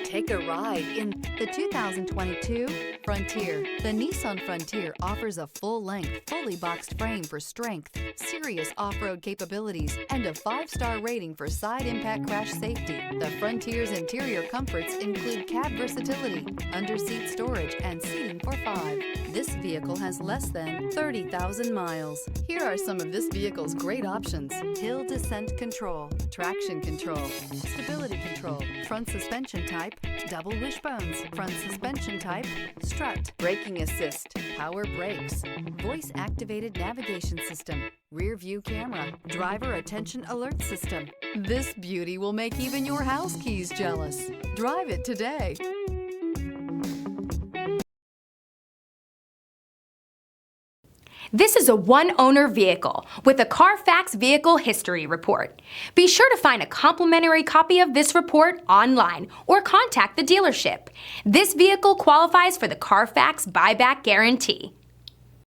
Take a ride in the 2022 Frontier. The Nissan Frontier offers a full-length, fully boxed frame for strength, serious off-road capabilities, and a 5-star rating for side impact crash safety. The Frontier's interior comforts include cab versatility, under-seat storage, and seating for 5. This vehicle has less than 30,000 miles. Here are some of this vehicle's great options: hill descent control, traction control, stability control, front suspension type, double wishbones, front suspension type, strut, braking assist, power brakes, voice activated navigation system, rear view camera, driver attention alert system. This beauty will make even your house keys jealous. Drive it today. This is a one-owner vehicle with a Carfax Vehicle History Report. Be sure to find a complimentary copy of this report online or contact the dealership. This vehicle qualifies for the Carfax Buyback Guarantee.